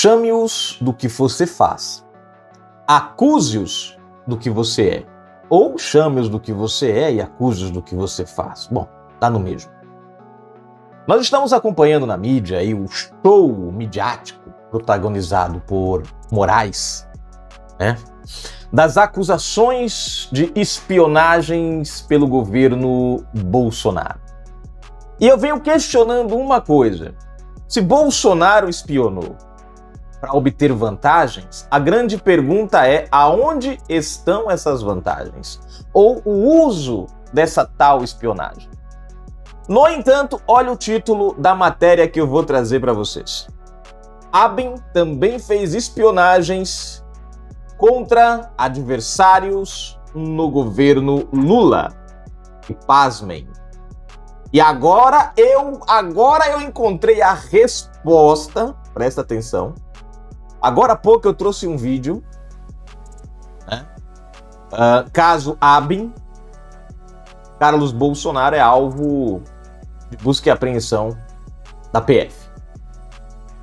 chame-os do que você faz. Acuse-os do que você é. Ou chame-os do que você é e acuse-os do que você faz. Bom, tá no mesmo. Nós estamos acompanhando na mídia aí o show midiático protagonizado por Moraes, né? Das acusações de espionagens pelo governo Bolsonaro. E eu venho questionando uma coisa. Se Bolsonaro espionou para obter vantagens, a grande pergunta é aonde estão essas vantagens? Ou o uso dessa tal espionagem? No entanto, olha o título da matéria que eu vou trazer para vocês. ABIN também fez espionagens contra adversários no governo Lula. E pasmem. E agora eu encontrei a resposta, presta atenção. Agora há pouco eu trouxe um vídeo, né? Caso ABIN, Carlos Bolsonaro é alvo de busca e apreensão da PF.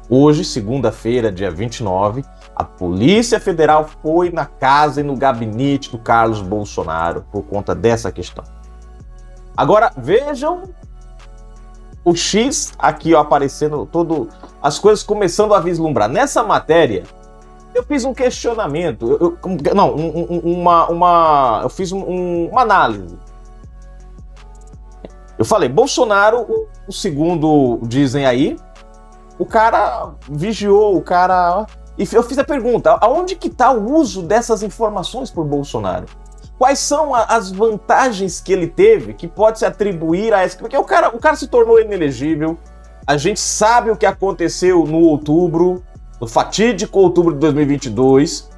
Hoje, segunda-feira, dia 29, a Polícia Federal foi na casa e no gabinete do Carlos Bolsonaro por conta dessa questão. Agora, vejam o X aqui ó, aparecendo, as coisas começando a vislumbrar. Nessa matéria, eu fiz um questionamento, eu fiz uma análise. Eu falei, Bolsonaro, o segundo dizem aí, o cara vigiou, E eu fiz a pergunta, aonde que está o uso dessas informações por Bolsonaro? Quais são as vantagens que ele teve que pode se atribuir a essa... Porque o cara se tornou inelegível, a gente sabe o que aconteceu no outubro, no fatídico outubro de 2022.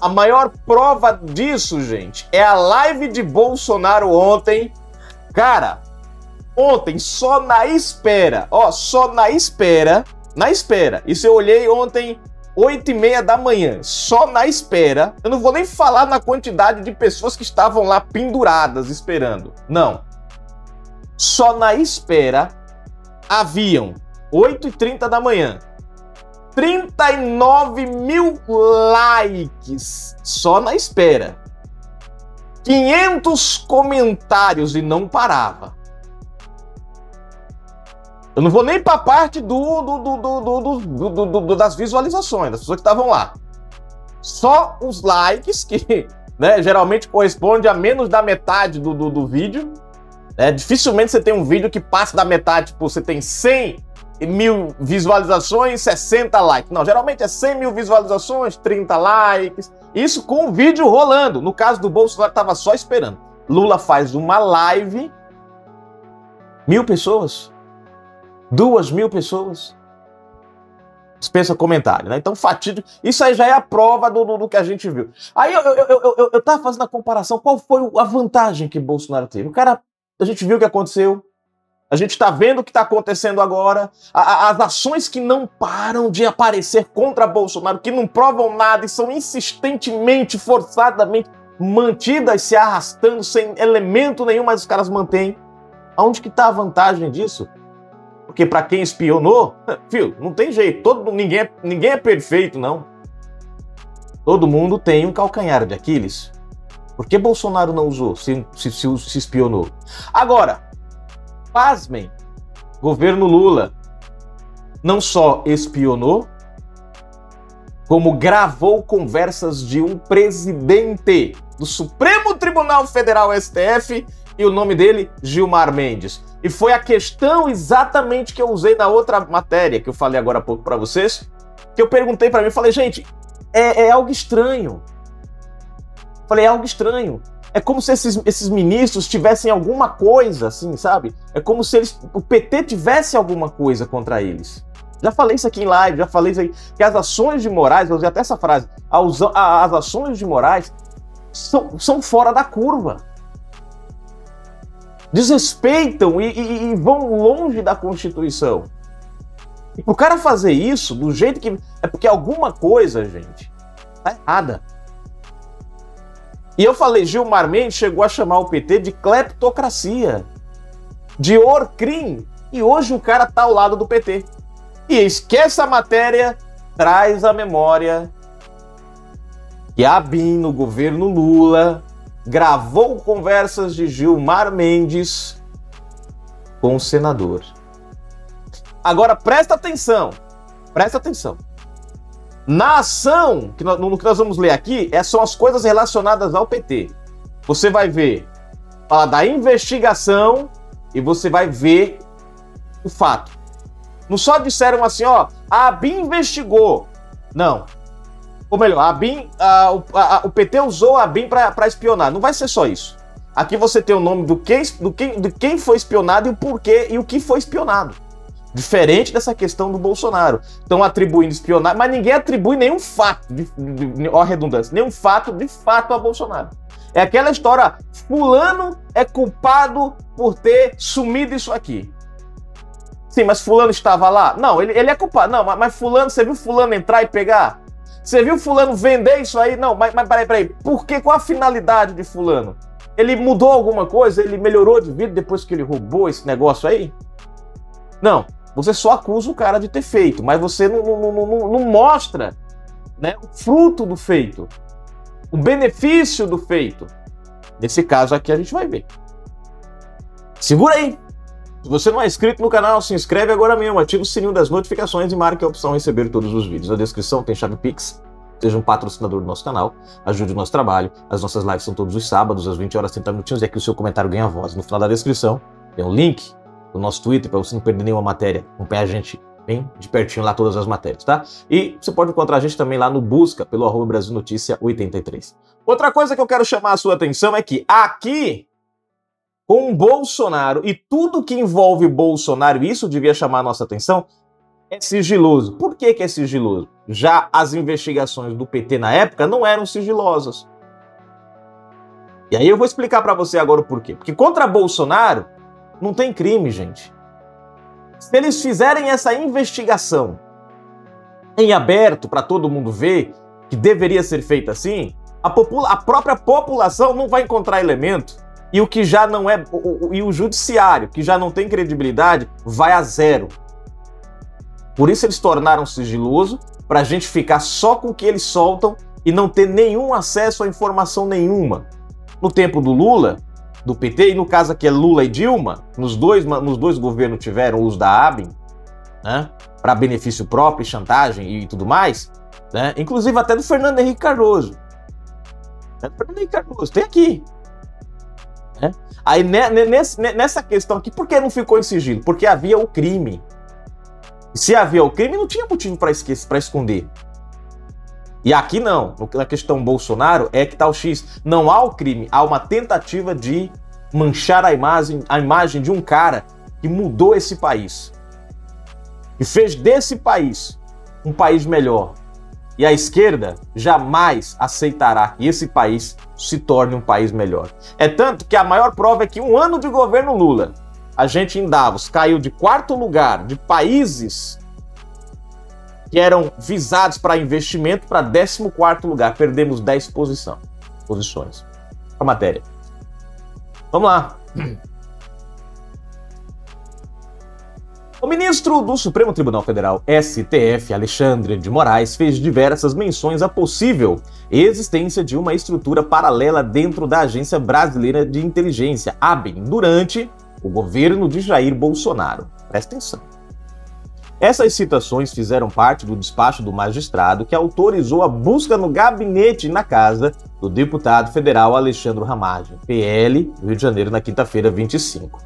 A maior prova disso, gente, é a live de Bolsonaro ontem. Cara, ontem, só na espera, isso eu olhei ontem, 8h30 da manhã, só na espera, eu não vou nem falar na quantidade de pessoas que estavam lá penduradas esperando, não. Só na espera, haviam, 8h30 da manhã, 39 mil likes, só na espera. 500 comentários e não parava. Eu não vou nem para a parte das visualizações, das pessoas que estavam lá. Só os likes, que né, geralmente corresponde a menos da metade do vídeo. Dificilmente você tem um vídeo que passa da metade, tipo, você tem 100 mil visualizações, 60 likes. Não, geralmente é 100 mil visualizações, 30 likes. Isso com o vídeo rolando. No caso do Bolsonaro, estava só esperando. Lula faz uma live, 1.000 pessoas. 2.000 pessoas. Dispensa comentário, né? Então, fatídico. Isso aí já é a prova do que a gente viu. Aí eu tava fazendo a comparação. Qual foi a vantagem que Bolsonaro teve? A gente viu o que aconteceu. A gente tá vendo o que tá acontecendo agora. As ações que não param de aparecer contra Bolsonaro, que não provam nada e são insistentemente, forçadamente mantidas, se arrastando, sem elemento nenhum, mas os caras mantêm. Aonde que tá a vantagem disso? Porque para quem espionou, filho, não tem jeito. Ninguém é perfeito, não. Todo mundo tem um calcanhar de Aquiles. Por que Bolsonaro não usou, se espionou? Agora, pasmem, governo Lula não só espionou, como gravou conversas de um presidente do Supremo Tribunal Federal, STF, e o nome dele, Gilmar Mendes. E foi a questão exatamente que eu usei na outra matéria, que eu falei agora há pouco para vocês, que eu perguntei para mim, falei, gente, é algo estranho. Falei, é algo estranho. É como se esses ministros tivessem alguma coisa, assim, sabe? É como se o PT tivesse alguma coisa contra eles. Já falei isso aqui em live, já falei isso aí, que as ações de Moraes, eu usei até essa frase, as ações de Moraes são fora da curva. Desrespeitam e vão longe da Constituição. E pro cara fazer isso, do jeito que... É porque alguma coisa, gente, tá errada. E eu falei, Gilmar Mendes chegou a chamar o PT de cleptocracia, de Orcrim, e hoje o cara tá ao lado do PT. E esquece a matéria traz à memória que a ABIN, no governo Lula, gravou conversas de Gilmar Mendes com o senador. Agora, presta atenção. Presta atenção. Na ação, no que nós vamos ler aqui, são as coisas relacionadas ao PT. Você vai ver, falar da investigação e você vai ver o fato. Não só disseram assim, ó, a ABIN investigou. Não. Ou melhor, a ABIN, o PT usou a ABIN para espionar. Não vai ser só isso. Aqui você tem o nome do quem foi espionado e o porquê e o que foi espionado. Diferente dessa questão do Bolsonaro. Estão atribuindo espionagem, mas ninguém atribui nenhum fato, ó a redundância, nenhum fato de fato a Bolsonaro. É aquela história, fulano é culpado por ter sumido isso aqui. Sim, mas fulano estava lá? Não, ele é culpado. Não, mas fulano, você viu fulano entrar e pegar? Você viu fulano vender isso aí? Não, mas peraí. Por quê? Qual a finalidade de fulano? Ele mudou alguma coisa? Ele melhorou de vida depois que ele roubou esse negócio aí? Não. Você só acusa o cara de ter feito, mas você não mostra, né, o fruto do feito, o benefício do feito. Nesse caso aqui a gente vai ver. Segura aí! Se você não é inscrito no canal, se inscreve agora mesmo, ativa o sininho das notificações e marque a opção receber todos os vídeos. Na descrição tem chave Pix, seja um patrocinador do nosso canal, ajude o nosso trabalho. As nossas lives são todos os sábados, às 20 horas, 30 minutinhos, e aqui o seu comentário ganha voz. No final da descrição tem um link do nosso Twitter, para você não perder nenhuma matéria. Acompanha a gente bem de pertinho lá, todas as matérias, tá? E você pode encontrar a gente também lá no Busca, pelo @Brasil Notícia 83. Outra coisa que eu quero chamar a sua atenção é que aqui, com o Bolsonaro e tudo que envolve Bolsonaro, isso devia chamar a nossa atenção, é sigiloso. Por que é sigiloso? Já as investigações do PT na época não eram sigilosas. E aí eu vou explicar para você agora o porquê. Porque contra Bolsonaro não tem crime, gente. Se eles fizerem essa investigação em aberto para todo mundo ver, que deveria ser feita assim, a própria população não vai encontrar elemento, e o que já não é, e o judiciário, que já não tem credibilidade, vai a zero. Por isso eles tornaram sigiloso, para a gente ficar só com o que eles soltam e não ter nenhum acesso a informação nenhuma. No tempo do Lula, do PT, e no caso aqui é Lula e Dilma, nos dois governos tiveram o uso da ABIN, né, para benefício próprio, chantagem e tudo mais, né, inclusive até do Fernando Henrique Cardoso. Tem aqui. Né? Aí nessa questão aqui, por que não ficou em sigilo? Porque havia o crime. E se havia o crime, não tinha motivo para esconder. E aqui não, na questão Bolsonaro é que tá o X. Não há o crime, há uma tentativa de manchar a imagem de um cara que mudou esse país. E fez desse país um país melhor. E a esquerda jamais aceitará que esse país se torne um país melhor. É tanto que a maior prova é que um ano de governo Lula, a gente em Davos caiu de 4º lugar de países que eram visados para investimento para 14º lugar. Perdemos 10 posições. A matéria. Vamos lá. O ministro do Supremo Tribunal Federal, STF, Alexandre de Moraes, fez diversas menções à possível existência de uma estrutura paralela dentro da Agência Brasileira de Inteligência, ABIN, durante o governo de Jair Bolsonaro. Presta atenção. Essas citações fizeram parte do despacho do magistrado que autorizou a busca no gabinete e na casa do deputado federal Alexandre Ramagem, PL, Rio de Janeiro, na quinta-feira, 25.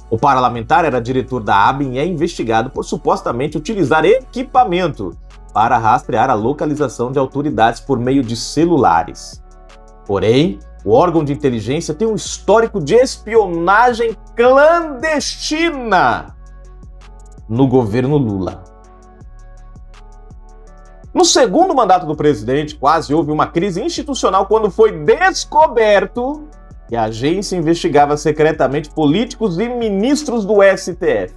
O parlamentar era diretor da ABIN e é investigado por supostamente utilizar equipamento para rastrear a localização de autoridades por meio de celulares. Porém, o órgão de inteligência tem um histórico de espionagem clandestina no governo Lula. No segundo mandato do presidente, quase houve uma crise institucional quando foi descoberto que a agência investigava secretamente políticos e ministros do STF.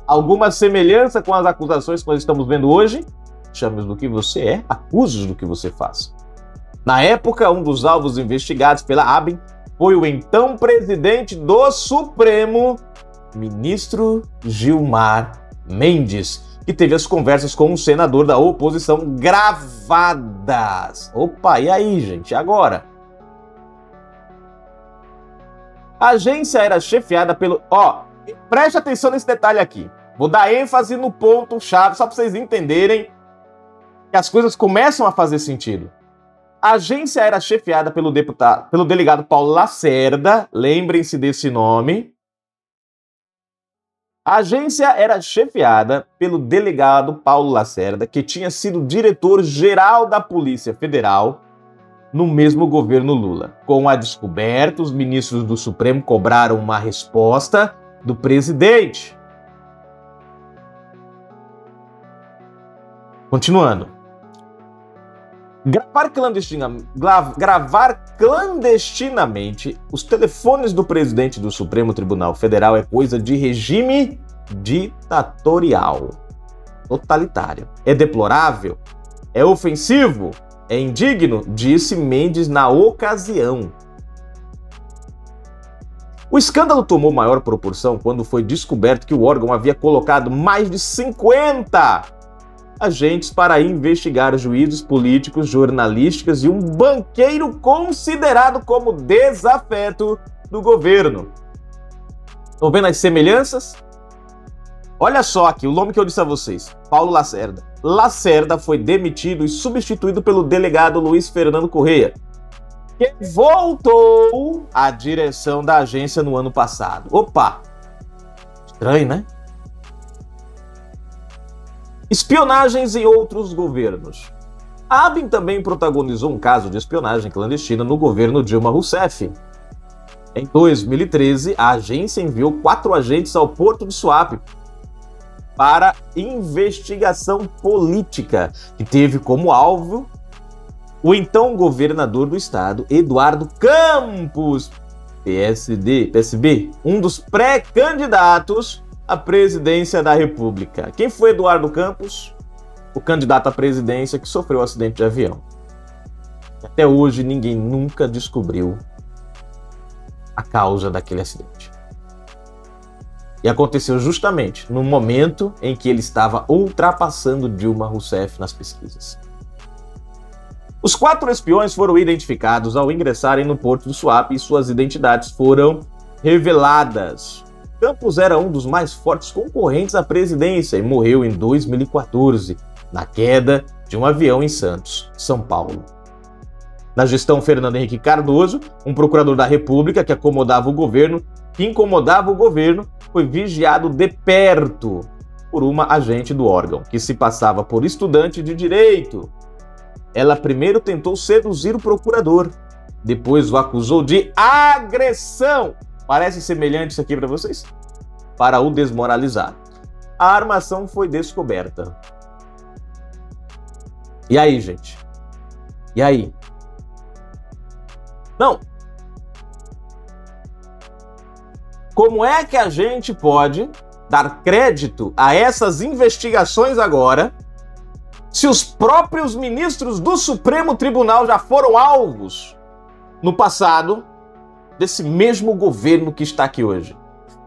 Alguma semelhança com as acusações que nós estamos vendo hoje? Chame-os do que você é, acuse-os do que você faz. Na época, um dos alvos investigados pela ABIN foi o então presidente do Supremo, ministro Gilmar Mendes, que teve as conversas com um senador da oposição gravadas. Opa, e aí, gente? Agora? A agência era chefiada pelo... Ó, preste atenção nesse detalhe aqui. Vou dar ênfase no ponto-chave, só para vocês entenderem que as coisas começam a fazer sentido. A agência era chefiada pelo delegado Paulo Lacerda, lembrem-se desse nome. A agência era chefiada pelo delegado Paulo Lacerda, que tinha sido diretor-geral da Polícia Federal no mesmo governo Lula. Com a descoberta, os ministros do Supremo cobraram uma resposta do presidente. Continuando. Gravar clandestinamente os telefones do presidente do Supremo Tribunal Federal é coisa de regime ditatorial, totalitário. É deplorável? É ofensivo? É indigno? Disse Mendes na ocasião. O escândalo tomou maior proporção quando foi descoberto que o órgão havia colocado mais de 50 agentes para investigar juízes políticos, jornalistas e um banqueiro considerado como desafeto do governo. Estão vendo as semelhanças? Olha só aqui, o nome que eu disse a vocês, Paulo Lacerda. Lacerda foi demitido e substituído pelo delegado Luiz Fernando Correia, que voltou à direção da agência no ano passado. Opa! Estranho, né? Espionagens em outros governos. A ABIN também protagonizou um caso de espionagem clandestina no governo Dilma Rousseff. Em 2013, a agência enviou 4 agentes ao Porto de Suape para investigação política, que teve como alvo o então governador do estado, Eduardo Campos, PSB, um dos pré-candidatos à presidência da República. Quem foi Eduardo Campos? O candidato à presidência que sofreu um acidente de avião. Até hoje ninguém nunca descobriu a causa daquele acidente. E aconteceu justamente no momento em que ele estava ultrapassando Dilma Rousseff nas pesquisas. Os 4 espiões foram identificados ao ingressarem no Porto do Suape e suas identidades foram reveladas. Campos era um dos mais fortes concorrentes à presidência e morreu em 2014, na queda de um avião em Santos, São Paulo. Na gestão Fernando Henrique Cardoso, um procurador da República que incomodava o governo, foi vigiado de perto por uma agente do órgão, que se passava por estudante de direito. Ela primeiro tentou seduzir o procurador, depois o acusou de agressão. Parece semelhante isso aqui para vocês? Para o desmoralizar. A armação foi descoberta. E aí, gente? E aí? Não. Como é que a gente pode dar crédito a essas investigações agora, se os próprios ministros do Supremo Tribunal já foram alvos no passado desse mesmo governo que está aqui hoje?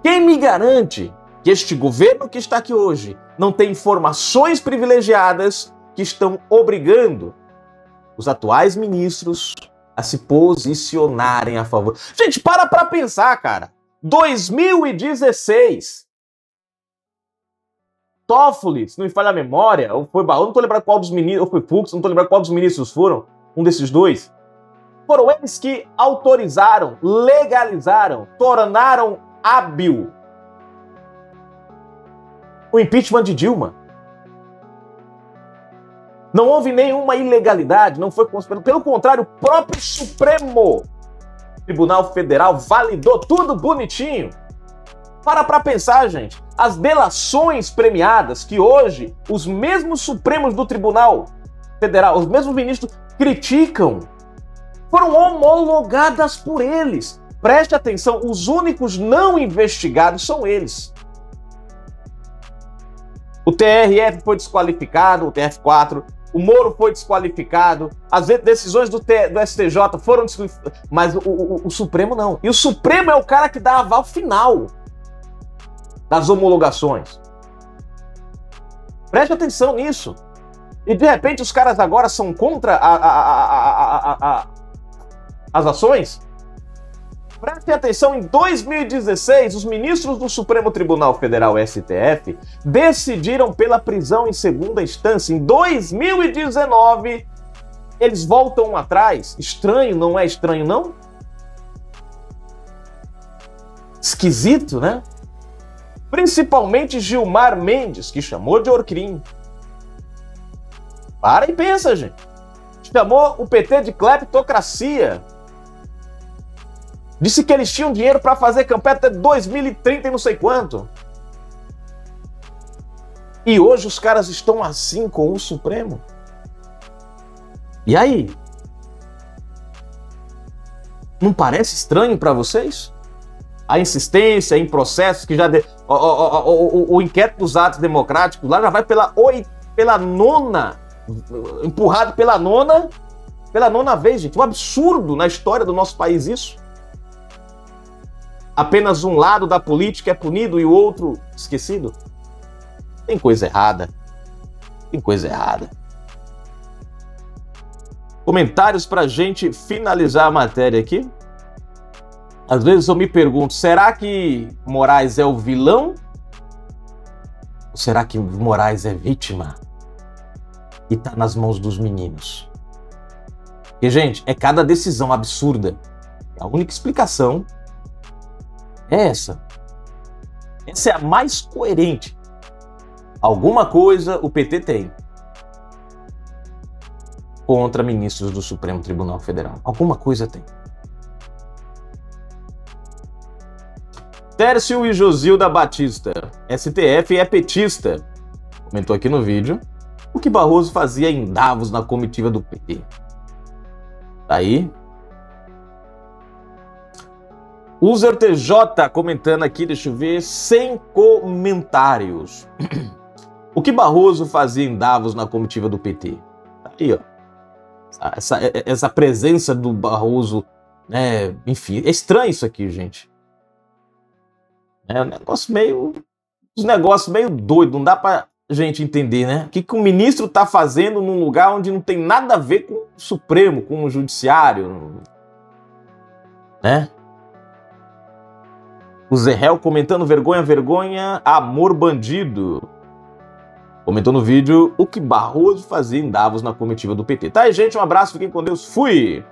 Quem me garante que este governo que está aqui hoje não tem informações privilegiadas que estão obrigando os atuais ministros a se posicionarem a favor? Gente, para pensar, cara. 2016. Toffoli, se não me falha a memória, ou foi Barroso, não tô lembrando qual dos ministros, ou foi Fux, não tô lembrando qual dos ministros foram, um desses dois. Foram eles que autorizaram, legalizaram, tornaram hábil o impeachment de Dilma. Não houve nenhuma ilegalidade, não foi conspirado. Pelo contrário, o próprio Supremo Tribunal Federal validou tudo bonitinho. Para pensar, gente. As delações premiadas que hoje os mesmos Supremos do Tribunal Federal, os mesmos ministros criticam, foram homologadas por eles. Preste atenção, os únicos não investigados são eles. O TRF foi desqualificado, o TF4, o Moro foi desqualificado, as decisões do STJ foram desqualificadas, mas o Supremo não. E o Supremo é o cara que dá aval final das homologações. Preste atenção nisso. E de repente os caras agora são contra as ações? Prestem atenção, em 2016, os ministros do Supremo Tribunal Federal, STF, decidiram pela prisão em segunda instância. Em 2019, eles voltam atrás. Estranho, não é estranho, não? Esquisito, né? Principalmente Gilmar Mendes, que chamou de Orcrim. Para e pensa, gente. Chamou o PT de cleptocracia. Disse que eles tinham dinheiro para fazer campanha até 2030 e não sei quanto. E hoje os caras estão assim com o Supremo. E aí? Não parece estranho para vocês? A insistência em processos que já... O inquérito dos atos democráticos lá já vai pela nona... Empurrado pela nona vez, gente. Um absurdo na história do nosso país isso. Apenas um lado da política é punido e o outro esquecido? Tem coisa errada. Tem coisa errada. Comentários pra gente finalizar a matéria aqui. Às vezes eu me pergunto, será que Moraes é o vilão? Ou será que Moraes é vítima? E tá nas mãos dos meninos? Porque, gente, é cada decisão absurda. A única explicação é essa. Essa é a mais coerente. Alguma coisa o PT tem contra ministros do Supremo Tribunal Federal. Alguma coisa tem. Tércio e Josilda Batista. STF é petista. Comentou aqui no vídeo o que Barroso fazia em Davos na comitiva do PT. Tá aí. User TJ comentando aqui, deixa eu ver, sem comentários. O que Barroso fazia em Davos na comitiva do PT? Tá aí, ó. Essa presença do Barroso, né? Enfim, é estranho isso aqui, gente. É um negócio meio... Uns negócios meio doido, não dá pra gente entender, né? O que o ministro tá fazendo num lugar onde não tem nada a ver com o Supremo, com o Judiciário, né? O Zé Hel comentando vergonha, vergonha, amor bandido. Comentou no vídeo o que Barroso fazia em Davos na comitiva do PT. Tá aí, gente, um abraço, fiquem com Deus, fui!